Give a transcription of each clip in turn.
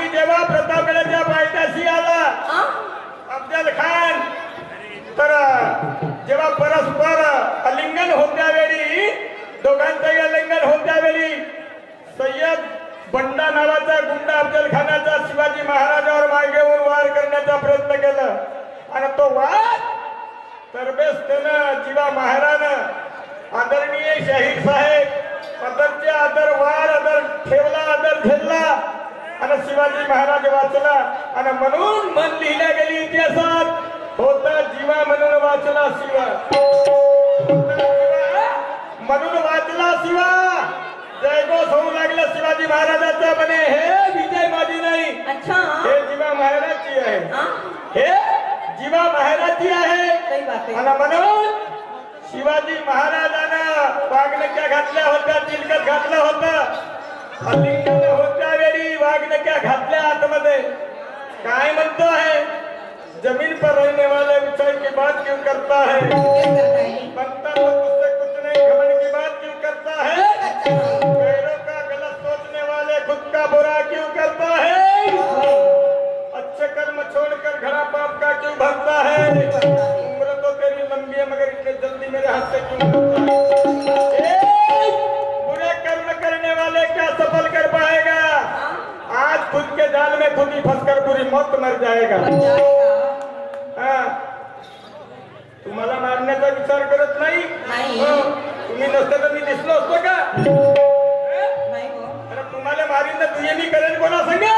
आणि जेव्हा प्रतापगडाच्या पायथ्याशी आला अफजल खान, तर जेव्हा परस्पर आलिंगन होत्या वेळी, दोघांचंही आलिंगन होत्या वेळी सय्यद बंडा नावाचा गुंडा अफजल खानाचा शिवाजी महाराजावर मागेवर वार करण्याचा प्रयत्न केला आणि तो वार तरबेज त्यानं जीवा महारानं आदरणीय शाहीर साहेब आदरचे आदर वार आदर ठेवला, आदर झेलला आणि शिवाजी महाराज वाचला. आणि म्हणून मन लिहिल्या गेली इतिहासात, होता जीवा म्हणून वाचला शिवा, म्हणून वाचला शिवा. जयघोष होऊ लागला शिवाजी महाराजांचा. म्हणे हे विजय माझी नाही, हे जीवा महाराजांची आहे, हे जीवा महाराजांची आहे. आणि म्हणून शिवाजी महाराजांना वाघनक्या घातल्या होत्या, तिलकत घातलं होतं. आलिंगन होत्या वेळी वाघनक्या घातल्या आतमध्ये. काय म्हणतो है, जमीन पर रहने वाले ऊंचाई की बात क्यों करता है, बनता तो मुझसे कुछ नहीं घमंड की बात क्यों करता है, पैरों का गलत सोचने वाले खुद का बुरा क्यों करता है, अच्छे कर्म छोड़कर घड़ा पाप का क्यों भरता है, उम्र तो तेरी लंबी है मगर इतने जल्दी मेरे हाथ से क्यों निकलता है, बुरे कर्म करने वाले क्या सफल कर पाएगा, आज खुद के जाल में खुद ही फंसकर बुरी मौत मर जाएगा. तुम्हाला मारण्याचा विचार करत नाही, तुम्ही नसतं तर मी दिसलो असतो का, अरे तुम्हाला मारीन तर तुझे मी करेन कोणा सांग.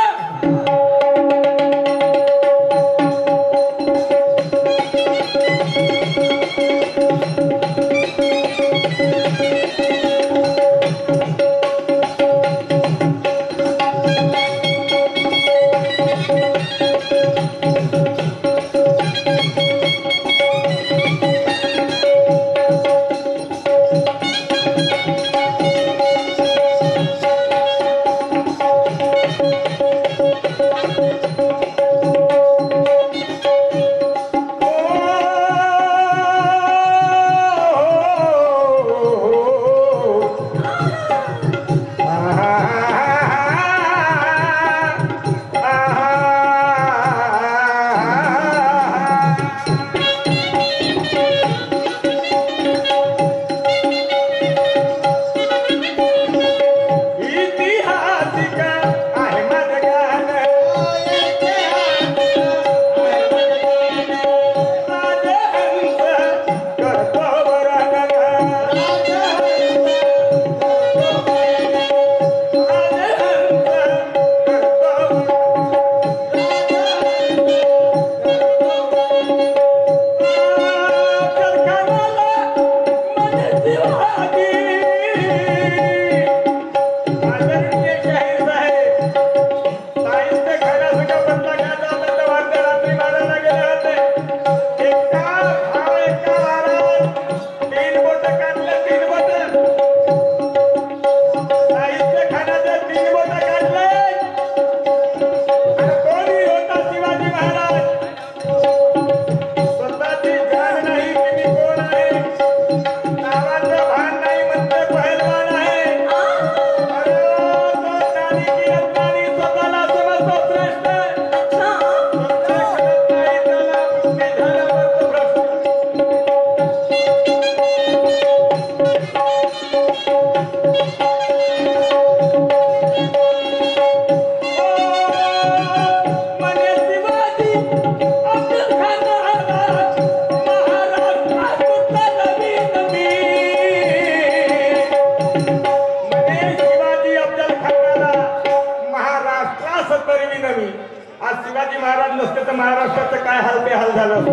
महाराष्ट्राचं काय हाल बेहाल झालं,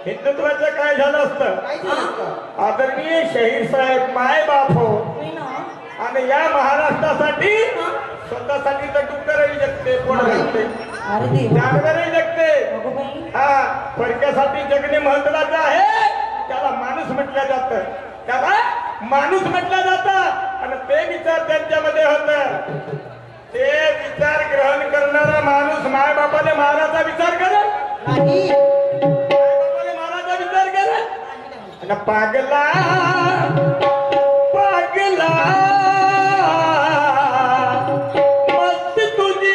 हिंदुत्वाचं काय झालं असतं. आदरणीय शाहीर साहेब माय बाप हो, आणि या महाराष्ट्रासाठी स्वतःसाठी तर डुक्करही जगते, पोट जगते, जानवरही जगते. हा फडक्यासाठी जगणे महत्वाचं आहे. त्याला माणूस म्हटलं जातं, त्याला माणूस म्हटलं जातं. आणि ते विचार त्यांच्यामध्ये होत. ते विचार ग्रहण करणारा माणूस मायबापाने महाराजा विचार करत नाही, मायबापाने महाराजा विचार करत. आणि पागला पागला मस्त तुझी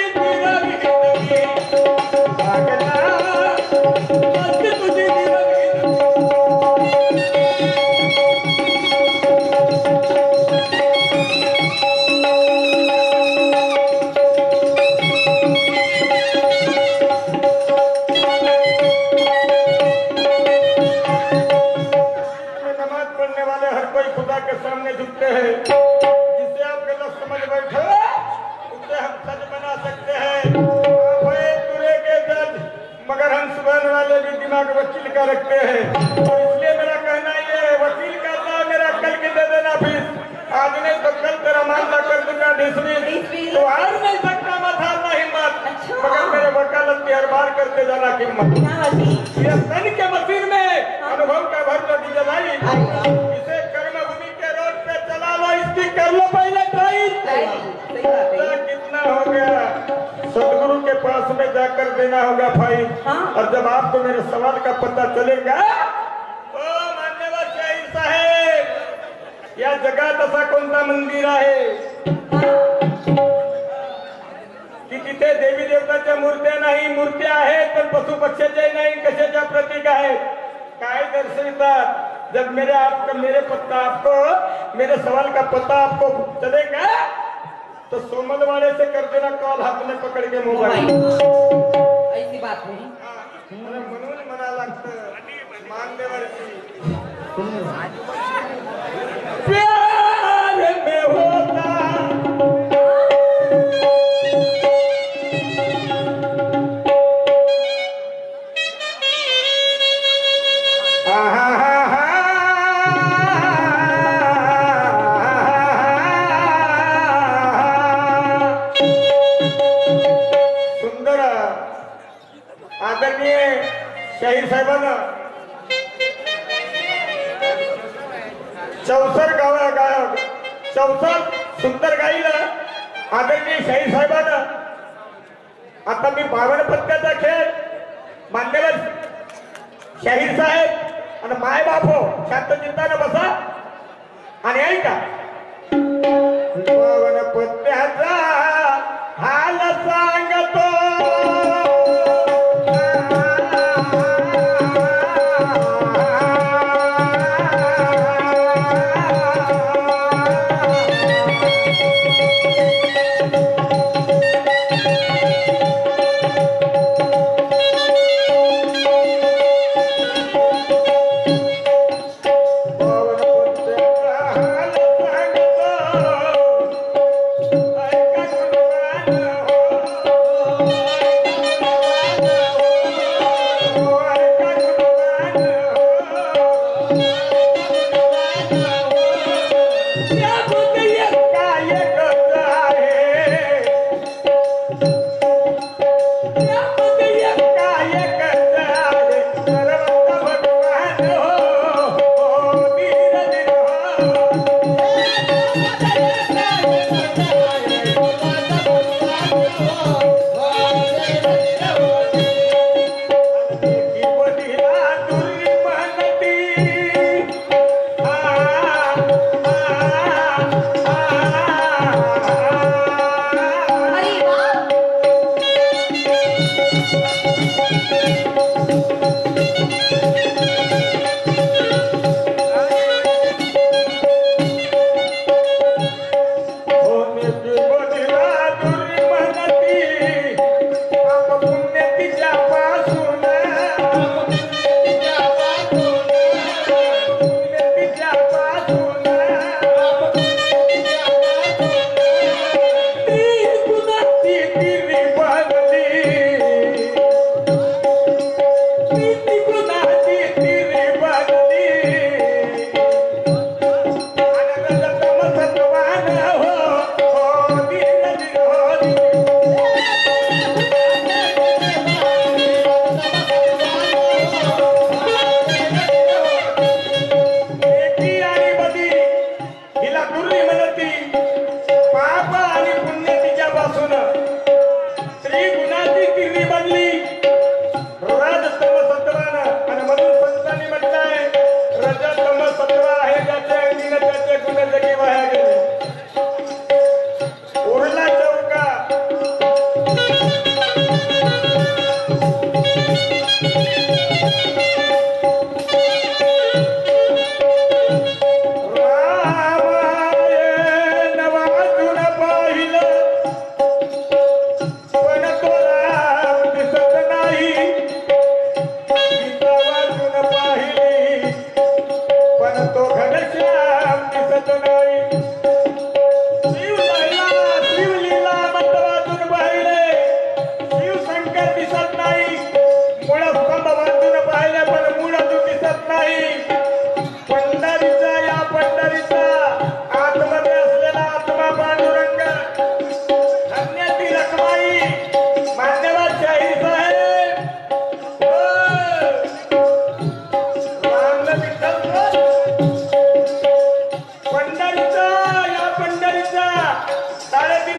नमाज पढ़ने वाले हर कोई खुदा के सामने झुकते हैं। जिसे आप गलत समझ बैठे उसे हम सच बना सकते हैं। दूल्हे के जज मगर हम सुबह वाले भी दिमाग वकील का रखते हैं। तो इसलिए मेरा कहना ये वकील का था मेरा कल के दे देना फीस। आज नहीं तो कल तेरा मामला कर दूंगा डिसमिस। तो हार नहीं सकता मत हारना हिम्मत। मगर मेरे वकालत की हर बार करते जाना कीमत। ये सन के मशीन में अनुभव का भर तो डीजल आई। इसे कर्मभूमि के रोड पे चला लो इसकी कर लो पहले कितना हो गया सदगुरु के पास में जाकर देना होगा फाइन। और जब आपको मेरे सवाल का पता चलेगा तो मान्यवर शाहीर साहेब या जगात असा कोणता मंदिर आहे की तिथे देवी देवताच्या मूर्त्या नाही, मूर्त्या आहेत पण पशु पक्ष्याच्या नाही, कशाच्या प्रतीक आहेत, काय दर्शवितात। जब मेरे सवाल का पता आपको चलेगा तो सोमल वाले से कर देना कॉल हाथ में पकड़ के मोबाइल। ऐसी बात नहीं म्हणून म्हणा लागतं मान्यवरची प्यार में होता सुंदर आदरणीय शाहीर साहेबांना चौसर गायक चौसर सुंदर गाईला आदरणीय शाहीर साहेबांना आता मी 52 पत्त्याचा खेळ मान्यवर शाहीर साहेब आणि माय बापो शांत चिंताने बसा आणि ऐका 52 पत्त्याचा हाल सांगतो ऐका घनश्याम दिसत नाही शिवलीला मंडपातून पाहिले शिवशंकर दिसत नाही मूळ स्तंभ बांधून पाहिले पण मूळ अजून दिसत नाही पंढरीचा या पंढरीचा आतमध्ये असलेला आत्मा पांडुरंग धन्याची लक्ष्माई मान्यवर शाहीर साहेब पंढरीचा या पंढरीचा